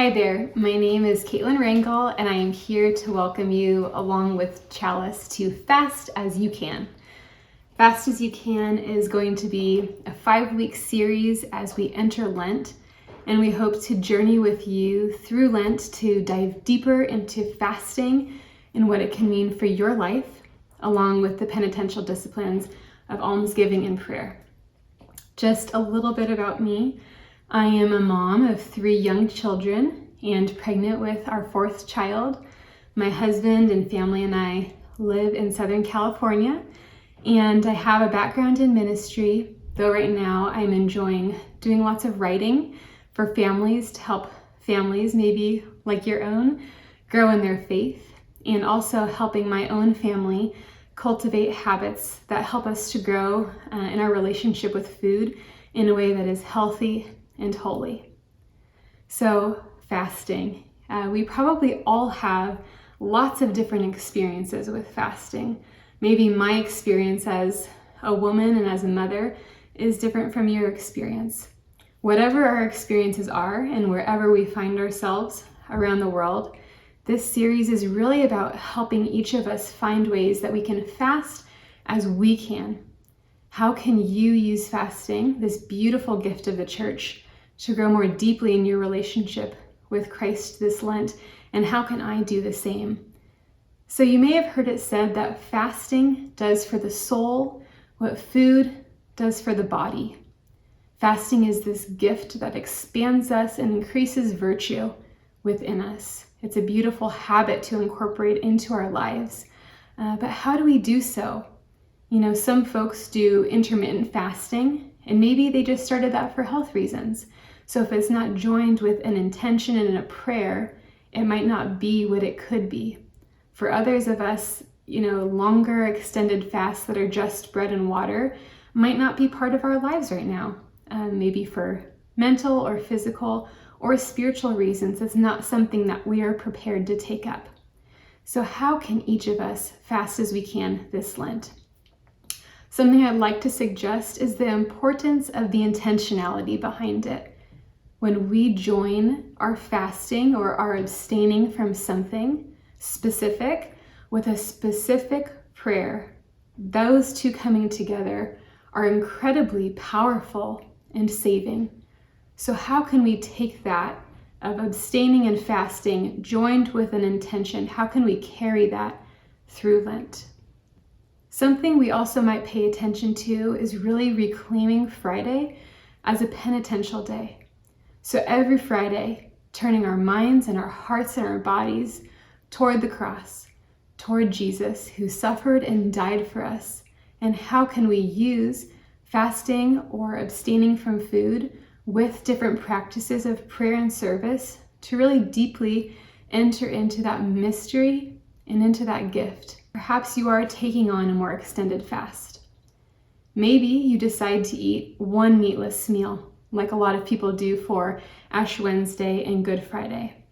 Hi there, my name is Caitlan Rangel and I am here to welcome you along with Chalice to Fast As You Can. Fast As You Can is going to be a 5-week series as we enter Lent, and we hope to journey with you through Lent to dive deeper into fasting and what it can mean for your life, along with the penitential disciplines of almsgiving and prayer. Just a little bit about me. I am a mom of 3 young children and pregnant with our 4th child. My husband and family and I live in Southern California, and I have a background in ministry, though right now I'm enjoying doing lots of writing for families to help families, maybe like your own, grow in their faith, and also helping my own family cultivate habits that help us to grow in our relationship with food in a way that is healthy and holy. So fasting, we probably all have lots of different experiences with fasting. Maybe my experience as a woman and as a mother is different from your experience. Whatever our experiences are and wherever we find ourselves around the world, this series is really about helping each of us find ways that we can fast as we can. How can you use fasting, this beautiful gift of the church, to grow more deeply in your relationship with Christ this Lent? And how can I do the same? So you may have heard it said that fasting does for the soul what food does for the body. Fasting is this gift that expands us and increases virtue within us. It's a beautiful habit to incorporate into our lives. But how do we do so? You know, some folks do intermittent fasting, and maybe they just started that for health reasons. So if it's not joined with an intention and a prayer, it might not be what it could be. For others of us, longer extended fasts that are just bread and water might not be part of our lives right now. Maybe for mental or physical or spiritual reasons, it's not something that we are prepared to take up. So how can each of us fast as we can this Lent? Something I'd like to suggest is the importance of the intentionality behind it. When we join our fasting or our abstaining from something specific with a specific prayer, those two coming together are incredibly powerful and saving. So how can we take that of abstaining and fasting joined with an intention? How can we carry that through Lent? Something we also might pay attention to is really reclaiming Friday as a penitential day. So every Friday, turning our minds and our hearts and our bodies toward the cross, toward Jesus who suffered and died for us. And how can we use fasting or abstaining from food with different practices of prayer and service to really deeply enter into that mystery and into that gift? Perhaps you are taking on a more extended fast. Maybe you decide to eat one meatless meal, like a lot of people do for Ash Wednesday and Good Friday.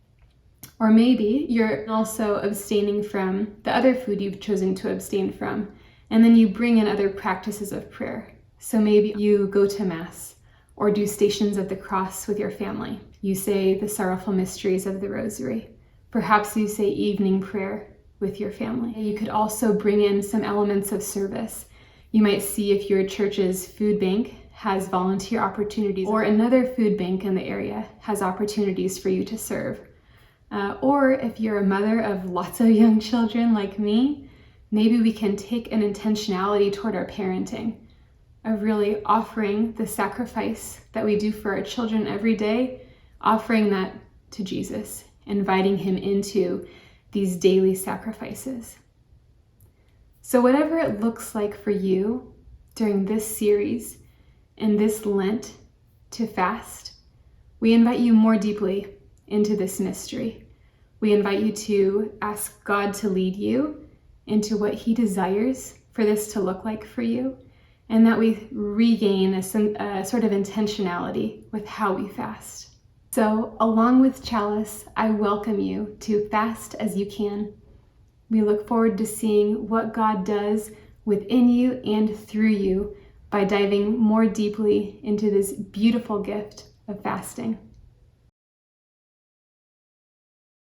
Or maybe you're also abstaining from the other food you've chosen to abstain from, and then you bring in other practices of prayer. So maybe you go to Mass or do Stations of the Cross with your family. You say the sorrowful mysteries of the Rosary. Perhaps you say evening prayer with your family. You could also bring in some elements of service. You might see if your church's food bank has volunteer opportunities, or another food bank in the area has opportunities for you to serve. Or if you're a mother of lots of young children like me, maybe we can take an intentionality toward our parenting of really offering the sacrifice that we do for our children every day, offering that to Jesus, inviting him into these daily sacrifices. So whatever it looks like for you during this series, in this Lent to fast, we invite you more deeply into this mystery. We invite you to ask God to lead you into what he desires for this to look like for you, and that we regain a sort of intentionality with how we fast. So along with Chalice, I welcome you to Fast As You Can. We look forward to seeing what God does within you and through you by diving more deeply into this beautiful gift of fasting.